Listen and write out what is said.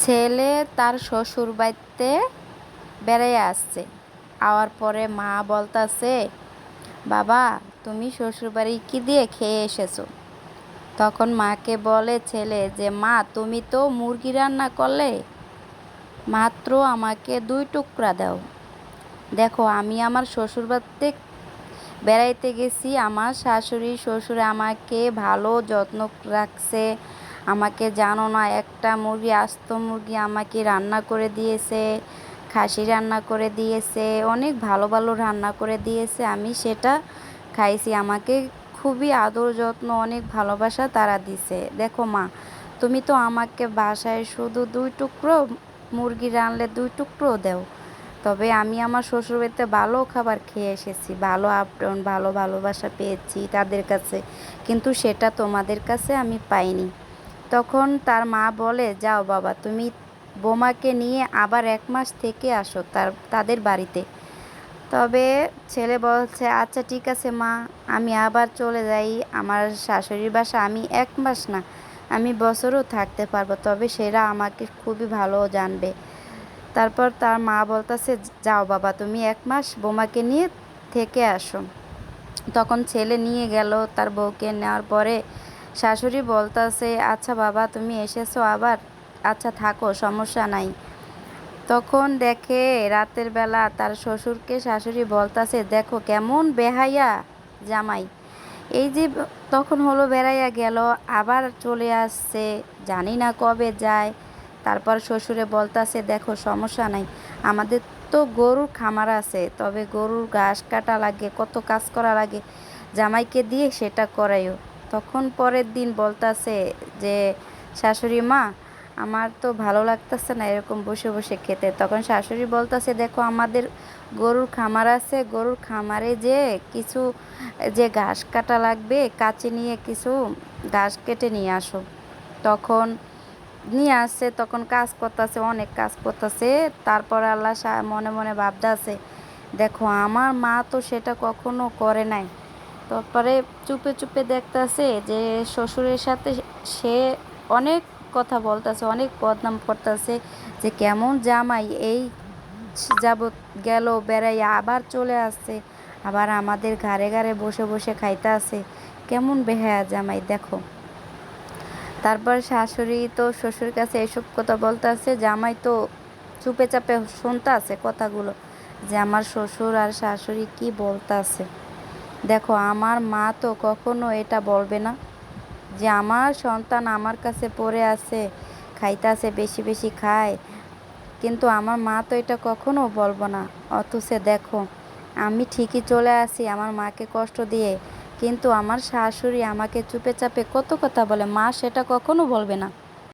ছেলে তার শ্বশুর বাড়িতে বেড়াইয়া আসছে। আওয়ার পরে মা বলতাছে, বাবা তুমি শ্বশুর বাড়ি কি দিয়ে খেয়ে এসেছো? তখন মাকে বলে ছেলে যে, মা তুমি তো মুরগি রান্না করলে, মাত্র আমাকে 2 টুকরা দাও। দেখো আমি আমার শ্বশুর বাড়িতে বেড়াইতে গেছি, আমার শাশুড়ি শ্বশুর আমাকে ভালো যত্ন রাখছে। আমাকে জানো না, একটা মুরগি, আস্ত মুরগি আমাকে রান্না করে দিয়েছে, খাসি রান্না করে দিয়েছে, অনেক ভালো ভালো রান্না করে দিয়েছে। আমি সেটা খাইছি। আমাকে খুবই আদর যত্ন, অনেক ভালোবাসা তারা দিছে। দেখো মা, তুমি তো আমাকে বাসায় শুধু 2 টুকরো মুরগি রানলে 2 টুকরো দাও, তবে আমি আমার শ্বশুরবাড়িতে ভালো খাবার খেয়ে এসেছি, ভালো আপন, ভালো ভালোবাসা পেয়েছি তাদের কাছে, কিন্তু সেটা তোমাদের কাছে আমি পাইনি। তখন তার মা বলে, যাও বাবা তুমি বোমাকে নিয়ে আবার 1 মাস থেকে আসো তাদের বাড়িতে। তবে ছেলে বলছে, আচ্ছা ঠিক আছে মা, আমি আবার চলে যাই আমার শাশুড়ির বাসা। আমি 1 মাস না, আমি বছরও থাকতে পারবো, তবে সেরা আমাকে খুবই ভালো জানবে। তারপর তার মা বলতেছে, যাও বাবা তুমি 1 মাস বোমাকে নিয়ে থেকে আসো। তখন ছেলে নিয়ে গেল তার বউকে। নেওয়ার পরে শাশুড়ি বলতেছে, আচ্ছা বাবা তুমি এসেছো আবার, আচ্ছা থাকো সমস্যা নাই। তখন দেখে রাতের বেলা তার শ্বশুরকে শাশুড়ি বলতাছে, দেখো কেমন বেহাইয়া জামাই। এই যে তখন হলো বেড়াইয়া গেল, আবার চলে আসছে, জানি না কবে যায়। তারপর শ্বশুরে বলতাছে, দেখো সমস্যা নাই, আমাদের তো গরুর খামার আছে, তবে গরুর ঘাস কাটা লাগে, কত কাজ করা লাগে, জামাইকে দিয়ে সেটা করাইও। তখন পরের দিন বলতাছে যে, শাশুড়ি মা আমার তো ভালো লাগতেছে না এরকম বসে বসে খেতে। তখন শাশুড়ি বলতেছে, দেখো আমাদের গরুর খামার আছে, গরুর খামারে যে কিছু যে ঘাস কাটা লাগবে, কাছে নিয়ে কিছু ঘাস কেটে নিয়ে আসো। তখন নিয়ে আসছে, তখন কাজ করতেছে, অনেক কাজ করতেছে। তারপর আল্লাহ মনে মনে ভাবতেছে, দেখো আমার মা তো সেটা কখনো করে নাই। তারপরে চুপে চুপে দেখতেছে যে শ্বশুরের সাথে সে অনেক কথা বলতেছে, অনেক বদনাম করতেছে, যে কেমন জামাই, এই যাবৎ গেল বেড়াইয়া আবার চলে আসছে, আবার আমাদের ঘাড়ে ঘাড়ে বসে বসে খাইতে আছে, কেমন বেহায়া জামাই দেখো। তারপর শাশুড়ি তো শ্বশুর কাছে এসব কথা বলতেছে, জামাই তো চুপে চাপে শুনতে আছে কথাগুলো, যে আমার শ্বশুর আর শাশুড়ি কি বলতাছে। দেখো আমার মা তো কখনো এটা বলবে না যে আমার সন্তান আমার কাছে পড়ে আছে, খাইতাছে, বেশি বেশি খায়, কিন্তু আমার মা তো এটা কখনো বলবো না। অথচ দেখো আমি ঠিকই চলে আসি আমার মাকে কষ্ট দিয়ে, কিন্তু আমার শাশুড়ি আমাকে চুপে চাপে কত কথা বলে, মা সেটা কখনো বলবে না।